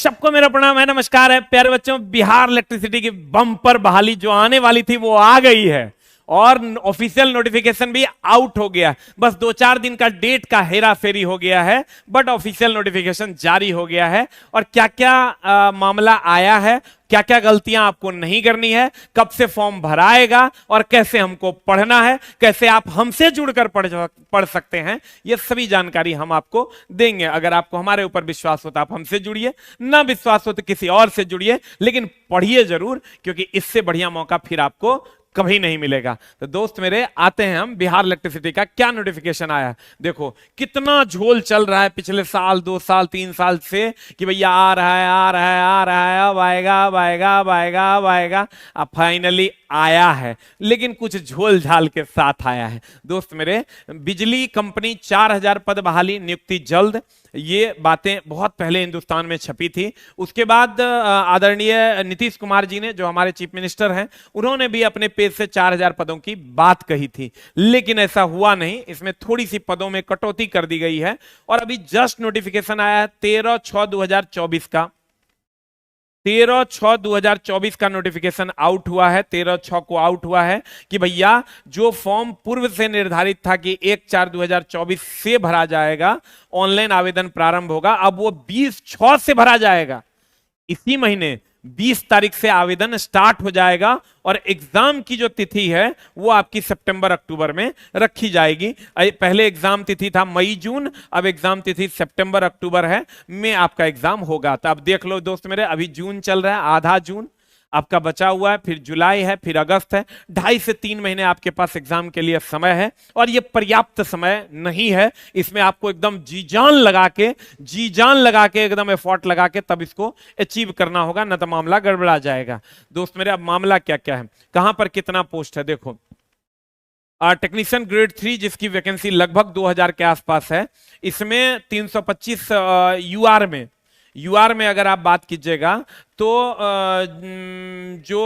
सबको मेरा प्रणाम है, नमस्कार है प्यारे बच्चों। बिहार इलेक्ट्रिसिटी की बम्पर बहाली जो आने वाली थी वो आ गई है और ऑफिशियल नोटिफिकेशन भी आउट हो गया। बस 2-4 दिन का डेट का हेरा फेरी हो गया है, बट ऑफिशियल नोटिफिकेशन जारी हो गया है। और क्या क्या मामला आया है, क्या क्या गलतियां आपको नहीं करनी है, कब से फॉर्म भराएगा और कैसे हमको पढ़ना है, कैसे आप हमसे जुड़कर पढ़ सकते हैं, ये सभी जानकारी हम आपको देंगे। अगर आपको हमारे ऊपर विश्वास हो तो आप हमसे जुड़िए, ना विश्वास हो तो किसी और से जुड़िए, लेकिन पढ़िए जरूर, क्योंकि इससे बढ़िया मौका फिर आपको कभी नहीं मिलेगा। तो दोस्त मेरे, आते हैं हम बिहार इलेक्ट्रिसिटी का क्या नोटिफिकेशन आया। देखो कितना झोल चल रहा है पिछले साल, 2 साल, 3 साल से कि भैया आ रहा है, आ रहा है, आ रहा है, अब आएगा, अब आएगा, अब आएगा, अब आएगा। अब फाइनली आया है, लेकिन कुछ झोल झाल के साथ आया है। दोस्त मेरे, बिजली कंपनी 4000 पद बहाली, नियुक्ति जल्द, ये बातें बहुत पहले हिंदुस्तान में छपी थी। उसके बाद आदरणीय नीतीश कुमार जी ने, जो हमारे चीफ मिनिस्टर हैं, उन्होंने भी अपने पेज से 4000 पदों की बात कही थी, लेकिन ऐसा हुआ नहीं। इसमें थोड़ी सी पदों में कटौती कर दी गई है। और अभी जस्ट नोटिफिकेशन आया है 13/6/2024 का। 13/6/2024 का नोटिफिकेशन आउट हुआ है, 13/6 को आउट हुआ है कि भैया जो फॉर्म पूर्व से निर्धारित था कि 1/4/2024 से भरा जाएगा, ऑनलाइन आवेदन प्रारंभ होगा, अब वो 20/6 से भरा जाएगा। इसी महीने 20 तारीख से आवेदन स्टार्ट हो जाएगा और एग्जाम की जो तिथि है वो आपकी सितंबर अक्टूबर में रखी जाएगी। पहले एग्जाम तिथि था मई जून, अब एग्जाम तिथि सितंबर अक्टूबर है, में आपका एग्जाम होगा। तो अब देख लो दोस्त मेरे, अभी जून चल रहा है, आधा जून आपका बचा हुआ है, फिर जुलाई है, फिर अगस्त है। 2.5 से 3 महीने आपके पास एग्जाम के लिए समय है, और यह पर्याप्त समय नहीं है। इसमें आपको एकदम जी जान लगा के एकदम एफर्ट लगा के तब इसको अचीव करना होगा, न तो मामला गड़बड़ा जाएगा। दोस्त मेरे, अब मामला क्या क्या है, कहां पर कितना पोस्ट है, देखो। टेक्नीशियन ग्रेड 3 जिसकी वैकेंसी लगभग 2000 के आसपास है, इसमें 325 यूआर में अगर आप बात कीजिएगा तो जो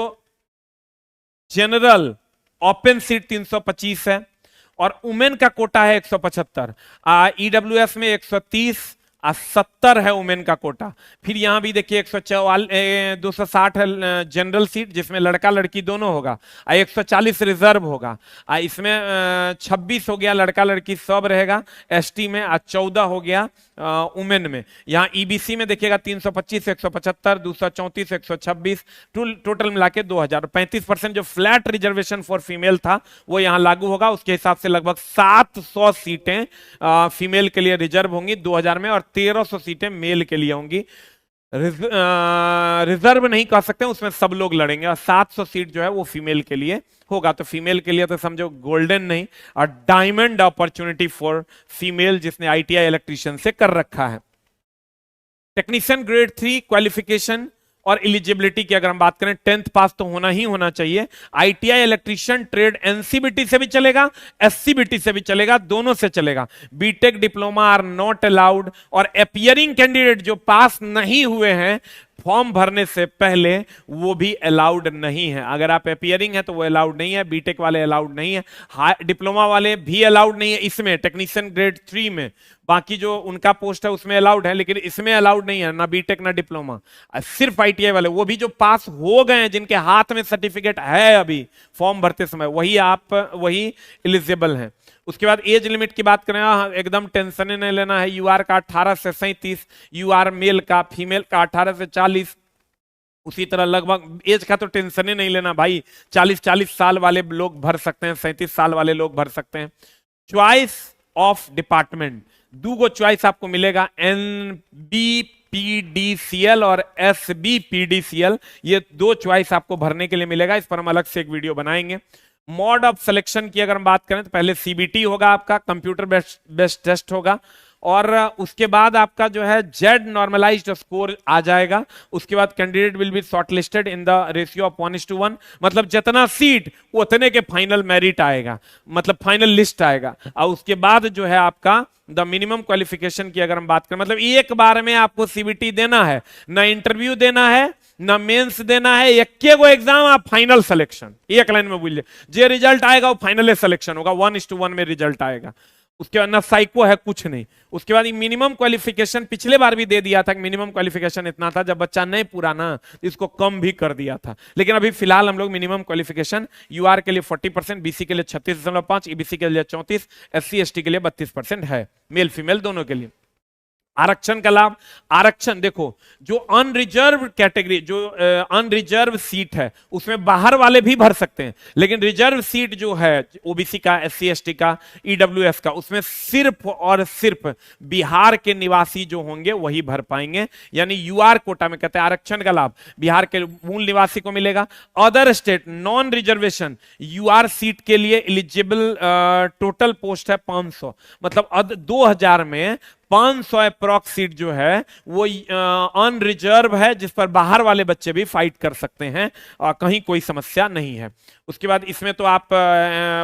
जनरल ओपन सीट 325 है और वुमेन का कोटा है 175। ईडब्ल्यूएस में 130 70 है वुमेन का कोटा। फिर यहां भी देखिए 260 है जनरल सीट, जिसमें लड़का लड़की दोनों होगा, 140 रिजर्व होगा। इसमें 26 हो गया लड़का लड़की सब रहेगा एसटी में, 14 हो गया वुमेन में। यहाँ ईबीसी में देखिएगा 325, 175, 234, 126, टोटल मिला के 2000। 35% जो फ्लैट रिजर्वेशन फॉर फीमेल था वो यहाँ लागू होगा। उसके हिसाब से लगभग 700 सीटें फीमेल के लिए रिजर्व होंगी 2000 में, और 1300 सीटें मेल के लिए होंगी। रिजर्व नहीं कह सकते, उसमें सब लोग लड़ेंगे, और 700 सीट जो है वो फीमेल के लिए होगा। तो फीमेल के लिए तो समझो गोल्डन नहीं, और डायमंड अपॉर्चुनिटी फॉर फीमेल जिसने आईटीआई इलेक्ट्रीशियन से कर रखा है। टेक्नीशियन ग्रेड 3 क्वालिफिकेशन और एलिजिबिलिटी की अगर हम बात करें, 10th पास तो होना ही होना चाहिए। आईटीआई इलेक्ट्रीशियन ट्रेड एनसीबीटी से भी चलेगा, एससीबीटी से भी चलेगा, दोनों से चलेगा। BTech diploma are not allowed, और अपीयरिंग कैंडिडेट जो पास नहीं हुए हैं फॉर्म भरने से पहले, वो भी अलाउड नहीं है। अगर आप अपीयरिंग है तो वो अलाउड नहीं है, बीटेक वाले अलाउड नहीं है, डिप्लोमा वाले भी अलाउड नहीं है इसमें, टेक्नीशियन ग्रेड 3 में। बाकी जो उनका पोस्ट है उसमें अलाउड है, लेकिन इसमें अलाउड नहीं है, ना बीटेक ना डिप्लोमा। सिर्फ आईटीआई वाले, वो भी जो पास हो गए हैं, जिनके हाथ में सर्टिफिकेट है अभी फॉर्म भरते समय, वही एलिजिबल हैं। उसके बाद एज लिमिट की बात करें, एकदम टेंशन नहीं लेना है। यूआर का 18 से 37, यूआर मेल का, फीमेल का 18 से 40। उसी तरह लगभग एज का तो टेंशन ही नहीं लेना भाई, 40 साल वाले लोग भर सकते हैं, 37 साल वाले लोग भर सकते हैं। चॉइस ऑफ डिपार्टमेंट, 2 चॉइस आपको मिलेगा, NBPDCL और SBPDCL, ये 2 चॉइस आपको भरने के लिए मिलेगा। इस पर हम अलग से एक वीडियो बनाएंगे। मोड ऑफ सिलेक्शन की अगर हम बात करें तो पहले सीबीटी होगा, आपका कंप्यूटर बेस्ड टेस्ट होगा, और उसके बाद आपका जो है जेड नॉर्मलाइज्ड स्कोर आ जाएगा। उसके बाद candidate will be shortlisted in the ratio of 1:1, मतलब जितना सीट उतने के फाइनल मेरिट आएगा, मतलब फाइनल लिस्ट आएगा। और उसके बाद जो है आपका द मिनिमम क्वालिफिकेशन की अगर हम बात करें, मतलब एक बार में आपको सीबीटी देना है, ना इंटरव्यू देना है, ना मेंस देना है, एक एग्जाम, आप फाइनल सिलेक्शन। एक लाइन में बोलिए, जो रिजल्ट आएगा वो फाइनल सिलेक्शन होगा, 1:1 में रिजल्ट आएगा। उसके बाद ना साइको है, कुछ नहीं। उसके बाद मिनिमम क्वालिफिकेशन पिछले बार भी दे दिया था कि मिनिमम क्वालिफिकेशन इतना था, जब बच्चा नहीं पूरा ना इसको कम भी कर दिया था। लेकिन अभी फिलहाल हम लोग मिनिमम क्वालिफिकेशन यूआर के लिए 40%, बीसी के लिए 36.5, ईबीसी के लिए 34, एससी एसटी के लिए 32% है, मेल फीमेल दोनों के लिए। आरक्षण का लाभ, आरक्षण देखो, जो अनरिजर्व कैटेगरी, जो अनरिजर्व सीट है उसमें बाहर वाले भी भर सकते हैं, लेकिन रिजर्व सीट जो है ओबीसी का, एससी एसटी का, ईडब्ल्यूएस का, उसमें सिर्फ और सिर्फ बिहार के निवासी जो होंगे वही भर पाएंगे। यानी यूआर कोटा में कहते हैं आरक्षण का लाभ बिहार के मूल निवासी को मिलेगा। Other state non reservation UR seat के लिए एलिजिबल टोटल पोस्ट है 500, मतलब 2000 में 500 अप्रॉक्स सीट जो है वो अनरिजर्व है, जिस पर बाहर वाले बच्चे भी फाइट कर सकते हैं, कहीं कोई समस्या नहीं है। उसके बाद इसमें तो आप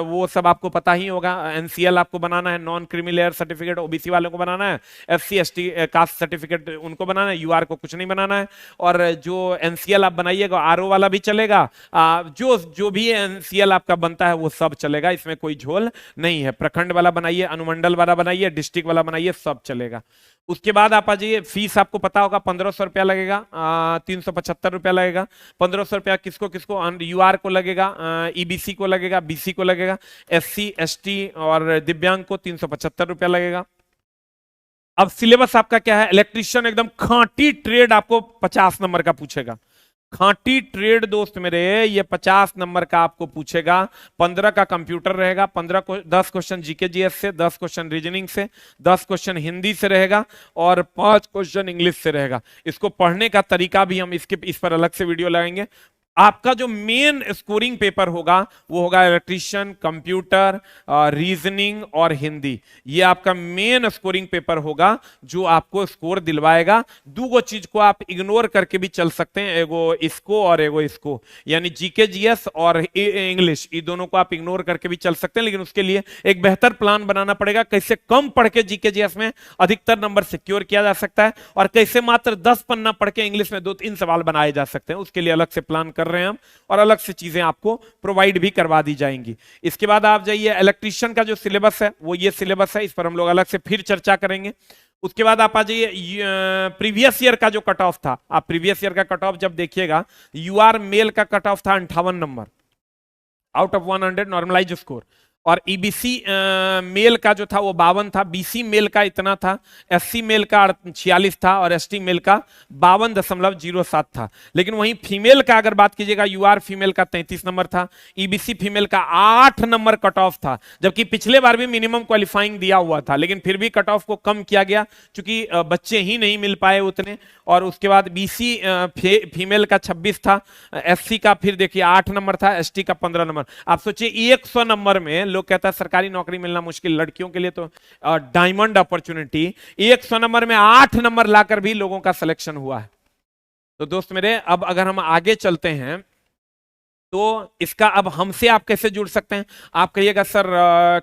वो सब आपको पता ही होगा, एनसीएल आपको बनाना है, non creamy layer certificate OBC वालों को बनाना है, एससी एसटी कास्ट सर्टिफिकेट उनको बनाना है, यूआर को कुछ नहीं बनाना है। और जो एनसीएल आप बनाइएगा आरओ वाला भी चलेगा, जो भी एनसीएल आपका बनता है वो सब चलेगा, इसमें कोई झोल नहीं है। प्रखंड वाला बनाइए, अनुमंडल वाला बनाइए, डिस्ट्रिक्ट वाला बनाइए, सब चलेगा। उसके बाद आप आ जाइए, फीस आपको पता होगा 1500 रुपया लगेगा, 375 रुपया लगेगा। 1500 रुपया किसको किसको, यूआर को लगेगा, ईबीसी को लगेगा, बीसी को लगेगा, एससी एसटी और दिव्यांग को 375 रुपया लगेगा। अब सिलेबस आपका क्या है, इलेक्ट्रीशियन एकदम खांटी ट्रेड आपको 50 नंबर का पूछेगा। खांटी ट्रेड दोस्त मेरे, ये 50 नंबर का आपको पूछेगा। 15 का कंप्यूटर रहेगा, 10 क्वेश्चन जीके जीएस से, 10 क्वेश्चन रीजनिंग से, 10 क्वेश्चन हिंदी से रहेगा और 5 क्वेश्चन इंग्लिश से रहेगा। इसको पढ़ने का तरीका भी हम इस पर अलग से वीडियो लगाएंगे। आपका जो मेन स्कोरिंग पेपर होगा वो होगा इलेक्ट्रीशियन, कंप्यूटर, रीजनिंग और हिंदी। ये आपका मेन स्कोरिंग पेपर होगा जो आपको स्कोर दिलवाएगा। दो चीज को आप इग्नोर करके भी चल सकते हैं, एगो इसको और एगो इसको, यानी जीके जीएस और इंग्लिश, ये दोनों को आप इग्नोर करके भी चल सकते हैं। लेकिन उसके लिए एक बेहतर प्लान बनाना पड़ेगा, कैसे कम पढ़ के जीके जीएस में अधिकतर नंबर सिक्योर किया जा सकता है और कैसे मात्र 10 पन्ना पढ़ के इंग्लिश में 2-3 सवाल बनाए जा सकते हैं। उसके लिए अलग से प्लान कर रहे हैं हम और अलग से चीजें आपको प्रोवाइड भी करवा दी जाएंगी। इसके बाद आप जाइए, इलेक्ट्रीशियन का जो सिलेबस है वो ये सिलेबस है, इस पर हम लोग अलग से फिर चर्चा करेंगे। उसके बाद आप आ जाइए, प्रीवियस ईयर का जो कट ऑफ था, आप प्रीवियस ईयर का कट ऑफ जब देखिएगा, यूआर मेल का कट ऑफ था 58 number out of 100 normalize score, और ईबीसी मेल का जो था वो 52 था, बीसी मेल का इतना था, एससी मेल का 46 था और एसटी मेल का 52.07 था। लेकिन वहीं फीमेल का अगर बात कीजिएगा, यूआर फीमेल का 33 नंबर था, ईबीसी फीमेल का 8 नंबर कट ऑफ था, जबकि पिछले बार भी मिनिमम क्वालिफाइंग दिया हुआ था, लेकिन फिर भी कट ऑफ को कम किया गया क्योंकि बच्चे ही नहीं मिल पाए उतने। और उसके बाद बीसी फीमेल का 26 था, एससी का फिर देखिए 8 नंबर था, एसटी का 15 नंबर। आप सोचिए 100 नंबर में, लोग कहता है सरकारी नौकरी मिलना मुश्किल, लड़कियों के लिए तो डायमंड अपॉर्चुनिटी, 100 नंबर में 8 नंबर लाकर भी लोगों का सिलेक्शन हुआ है। तो दोस्त मेरे, अब अगर हम आगे चलते हैं तो इसका अब हमसे आप कैसे जुड़ सकते हैं। आप कहिएगा सर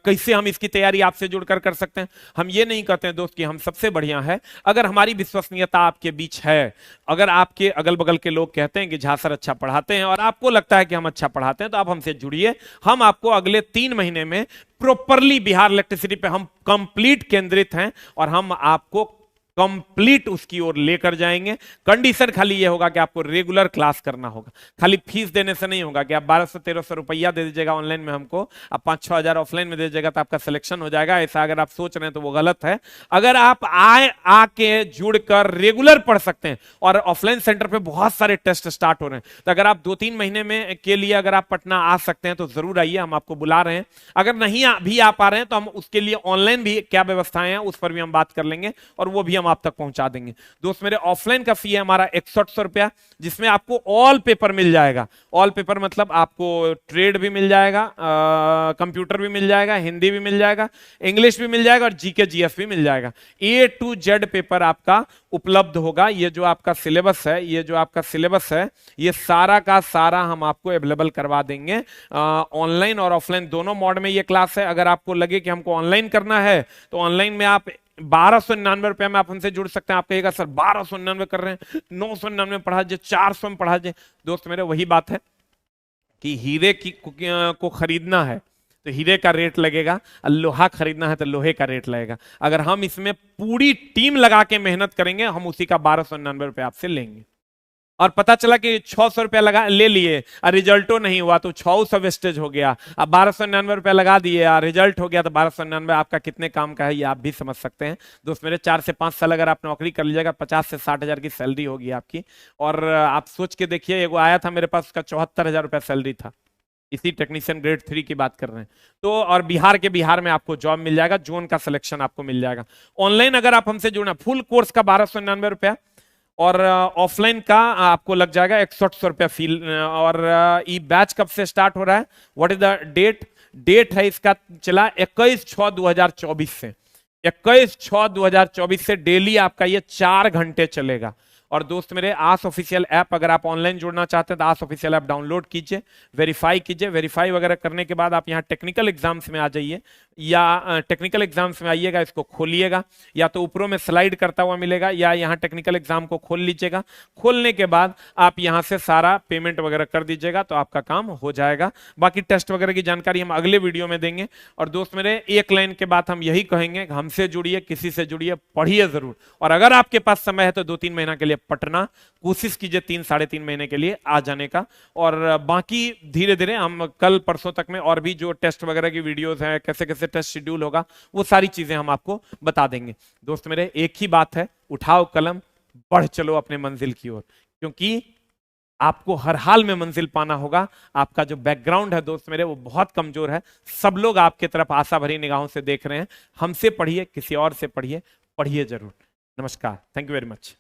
कैसे हम इसकी तैयारी आपसे जुड़कर कर सकते हैं। हम ये नहीं कहते हैं दोस्त कि हम सबसे बढ़िया है, अगर हमारी विश्वसनीयता आपके बीच है, अगर आपके अगल बगल के लोग कहते हैं कि झा सर अच्छा पढ़ाते हैं और आपको लगता है कि हम अच्छा पढ़ाते हैं, तो आप हमसे जुड़िए। हम आपको अगले 3 महीने में प्रॉपरली बिहार इलेक्ट्रिसिटी पे हम कंप्लीट केंद्रित हैं और हम आपको कंप्लीट उसकी ओर लेकर जाएंगे। कंडीशन खाली ये होगा कि आपको रेगुलर क्लास करना होगा, खाली फीस देने से नहीं होगा कि आप 1200-1300 रुपया दे दीजिएगा ऑनलाइन में हमको, आप 5-6 हजार ऑफलाइन में दे दीजिएगा तो आपका सिलेक्शन हो जाएगा। ऐसा अगर आप सोच रहे हैं तो वो गलत है। अगर आप आके जुड़कर रेगुलर पढ़ सकते हैं, और ऑफलाइन सेंटर पे बहुत सारे टेस्ट स्टार्ट हो रहे हैं, तो अगर आप 2-3 महीने में के लिए अगर आप पटना आ सकते हैं तो जरूर आइए, हम आपको बुला रहे हैं। अगर नहीं भी आ पा रहे हैं तो हम उसके लिए ऑनलाइन भी क्या व्यवस्थाएं हैं उस पर भी हम बात कर लेंगे और वो भी आप तक पहुंचा देंगे। दोस्त मेरे, ऑफलाइन का फी है हमारा 6100 रुपया, जिसमें आपको ऑल पेपर मिल जाएगा। ऑल पेपर मतलब आपको ट्रेड भी मिल जाएगा, कंप्यूटर भी मिल जाएगा, हिंदी भी मिल जाएगा, इंग्लिश भी मिल जाएगा और जीके जीएस भी मिल जाएगा। A to Z पेपर आपका उपलब्ध होगा। ये जो आपका सिलेबस है, ये सारा का सारा हम आपको अवेलेबल करवा देंगे। ऑनलाइन और ऑफलाइन दोनों मोड में ये क्लास है। अगर आपको लगे कि हमको ऑनलाइन करना है तो ऑनलाइन में आप 1299 रुपए में आप हमसे जुड़ सकते हैं। आप कहिएगा सर 1299 कर रहे हैं, 999 पढ़ा दीजिए, 400 में पढ़ा दीजिए। दोस्त मेरे, वही बात है कि हीरे को खरीदना है तो हीरे का रेट लगेगा, और लोहा खरीदना है तो लोहे का रेट लगेगा। अगर हम इसमें पूरी टीम लगा के मेहनत करेंगे, हम उसी का 1299 रुपये आपसे लेंगे। और पता चला कि 600 रुपया लगा ले लिए और रिजल्टो नहीं हुआ, तो 600 वेस्टेज हो गया। अब 1299 रुपया लगा दिए और रिजल्ट हो गया, तो 1299 आपका कितने काम का है ये आप भी समझ सकते हैं। दोस्त मेरे 4 से 5 साल अगर आप नौकरी कर लीजिएगा, 50 से 60 हजार की सैलरी होगी आपकी। और आप सोच के देखिए, एगो आया था मेरे पास, उसका 74,000 रुपया सैलरी था, इसी टेक्नीशियन ग्रेड 3 की बात कर रहे हैं। तो और बिहार में आपको जॉब मिल जाएगा, जोन का सिलेक्शन आपको मिल जाएगा। ऑनलाइन अगर आप हमसे जुड़ना, फुल कोर्स का 1299 रुपया, और ऑफलाइन का आपको लग जाएगा 6100 रुपया फील। और ये बैच कब से स्टार्ट हो रहा है, व्हाट इज द डेट है इसका, चला 21/6/2024 से, 21/6/2024 से डेली आपका ये 4 घंटे चलेगा। और दोस्त मेरे, आस ऑफिशियल ऐप अगर आप ऑनलाइन जुड़ना चाहते हैं तो आस ऑफिशियल ऐप डाउनलोड कीजिए, वेरीफाई कीजिए। वेरीफाई वगैरह करने के बाद आप यहाँ टेक्निकल एग्जाम्स में आ जाइए, या टेक्निकल एग्जाम्स में आइएगा, इसको खोलिएगा, या तो ऊपरों में स्लाइड करता हुआ मिलेगा, या यहाँ टेक्निकल एग्जाम को खोल लीजिएगा। खोलने के बाद आप यहाँ से सारा पेमेंट वगैरह कर दीजिएगा, तो आपका काम हो जाएगा। बाकी टेस्ट वगैरह की जानकारी हम अगले वीडियो में देंगे। और दोस्त मेरे, एक लाइन के बाद हम यही कहेंगे, हमसे जुड़िए, किसी से जुड़िए, पढ़िए जरूर। और अगर आपके पास समय है तो 2-3 महीना के लिए पटना कोशिश कीजिए, 3-3.5 महीने के लिए आ जाने का। और बाकी धीरे धीरे हम कल परसों तक में और भी जो टेस्ट वगैरह की वीडियोस हैं, कैसे कैसे टेस्ट शेड्यूल होगा, वो सारी चीजें हम आपको बता देंगे। दोस्त मेरे, एक ही बात है, उठाओ कलम, बढ़ चलो अपने मंजिल की ओर, क्योंकि आपको हर हाल में मंजिल पाना होगा। आपका जो बैकग्राउंड है दोस्त मेरे, वो बहुत कमजोर है। सब लोग आपके तरफ आशा भरी निगाहों से देख रहे हैं। हमसे पढ़िए, किसी और से पढ़िए, पढ़िए जरूर। नमस्कार, थैंक यू वेरी मच।